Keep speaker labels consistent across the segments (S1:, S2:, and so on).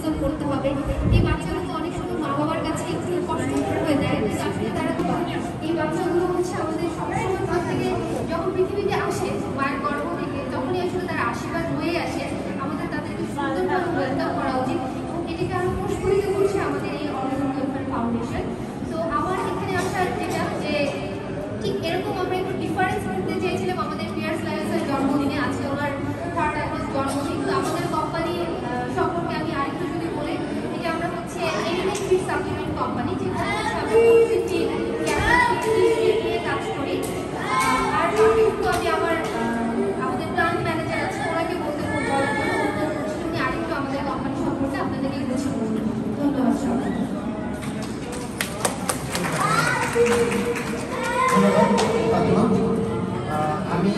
S1: বাস্তবায়ন করতে হবে। এই বাচ্চাগুলো তো অনেক সময় মা বাবার কাছে একটু কষ্টকর হয়ে যায়, কিন্তু আসলে তারা এই বাচ্চাগুলো হচ্ছে আমাদের সবসময় ঘর থেকে যখন পৃথিবীতে আসে মায়ের গর্ভ থেকে, তখনই আসলে তারা আশীর্বাদ হয়ে আসে। আমাদের তাদেরকে সুন্দরভাবে ওয়েলকাম করা উচিত এবং এটিকে আরো প্রস্ফুটিত করছে আমাদের এই অরিজিন ওয়েলফেয়ার ফাউন্ডেশন। তো আমার এখানে আসার যেটা যে ঠিক এরকম আমরা একটু ডিফারেন্স করতে চেয়েছিলাম আমাদের পিয়ার্স লাইলসের জন্মদিনে। আজকে ওনার 3rd অ্যানিভার্সারি জন্মদিন। তো আমাদের কোম্পানি সম্পর্কে আমি আরেকটু যদি বলি, এটা আমরা হচ্ছে এলিমেন্ট ফিড সাপ্লিমেন্ট কোম্পানি, যেখানে হচ্ছে আমরা নিয়ে কাজ করি। আর একটু আমি আমাদের প্ল্যান্ট ম্যানেজার আছে, ওনাকে বলতে বলার জন্য অনুরোধ করছি উনি আরেকটু আমাদের কোম্পানি সম্পর্কে আপনাদেরকে বুঝিয়ে বলবেন। ধন্যবাদ সবাই।
S2: আমি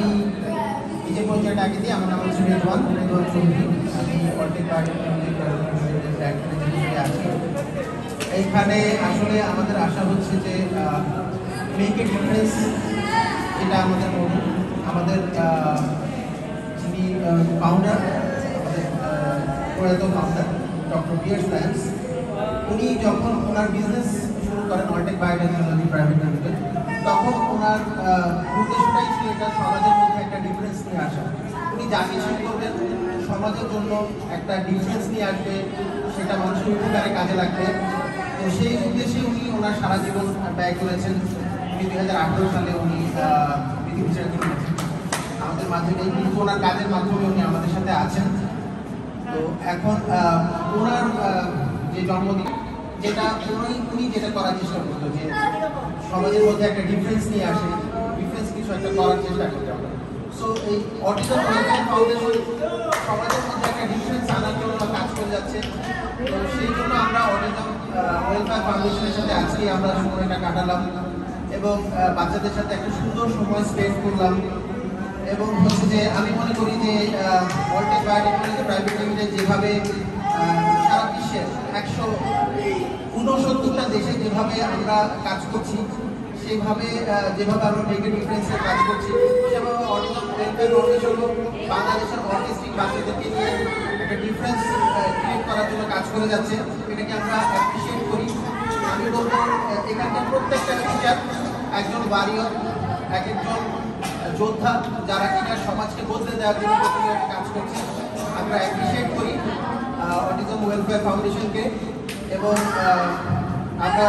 S2: নিজের পরিচয়টা আগে দিই। আমার নাম হচ্ছে রেদওয়ান চৌধুরী। আমি অর্ধেক আছি। এইখানে আসলে আমাদের আশা হচ্ছে যে মেক এ ডিফারেন্স, এটা আমাদের মূল। আমাদের যিনি ফাউন্ডার, আমাদের প্রয়াত ফাউন্ডার ডক্টর পিয়ার্স লায়েন্স, উনি যখন ওনার বিজনেস শুরু করেন অল্টেক বায়োটেকনোলজি প্রাইভেট লিমিটেড, তখন ওনার উদ্দেশ্যটাই ছিল এটা সমাজের মধ্যে একটা ডিফারেন্স নিয়ে আসা। উনি যা কিছু করবেন সমাজের জন্য একটা ডিফারেন্স নিয়ে আসবে, সেটা মানুষের উপকারে কাজে লাগবে। তো সেই উদ্দেশ্যে উনি ওনার সারা জীবন ব্যয় করেছেন। উনি 2018 সালে উনি পৃথিবী ছেড়ে চলে গেছেন আমাদের মাধ্যমে, কিন্তু ওনার কাজের মাধ্যমে উনি আমাদের সাথে আছেন। তো এখন ওনার যে জন্মদিন, যেটা উনি যেটা করার চেষ্টা করতো, যে সমাজের মধ্যে একটা ডিফারেন্স নিয়ে আসে, ডিফারেন্স কিছু একটা করার চেষ্টা করতে আমরা। সো এই অটিজম ওয়েলফেয়ার ফাউন্ডেশন সমাজের মধ্যে একটা ডিফারেন্স আনার জন্য কাজ করে যাচ্ছে। তো সেই জন্য আমরা অটিজম ওয়েলফেয়ার ফাউন্ডেশনের সাথে আজকে আমরা সময়টা কাটালাম এবং বাচ্চাদের সাথে একটা সুন্দর সময় স্পেন্ড করলাম। এবং হচ্ছে যে আমি মনে করি যে অল্টেক বায়োটেকনোলজি প্রাইভেট লিমিটেড যেভাবে সারা বিশ্বের 169টা দেশে যেভাবে আমরা কাজ করছি, সেইভাবে যেভাবে আমরা মেক এ ডিফারেন্সের কাজ করছি, সেভাবে অটিজম ওয়েলফেয়ার ফাউন্ডেশনও বাংলাদেশের অটিস্টিক বাচ্চাদেরকে নিয়ে একটা ডিফারেন্স ক্রিয়েট করার জন্য কাজ করে যাচ্ছে। এটাকে আমরা অ্যাপ্রিসিয়েট করি। আমি বলবো এখানকার প্রত্যেকটা টিচার একজন ওয়ারিয়র, এক একজন যোদ্ধা, যারা কিনা সমাজকে বদলে দেওয়ার জন্য প্রতিনিয়ত কাজ করছে। আমরা অ্যাপ্রিসিয়েট করি অটিজম ওয়েলফেয়ার ফাউন্ডেশনকে এবং আমরা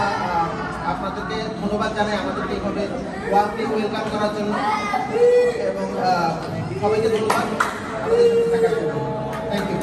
S2: আপনাদেরকে ধন্যবাদ জানাই আমাদেরকে এইভাবে ওয়ার্কলি ওয়েলকাম করার জন্য এবং সবাইকে ধন্যবাদ আমাদের সাথে থাকার জন্য। Thank you.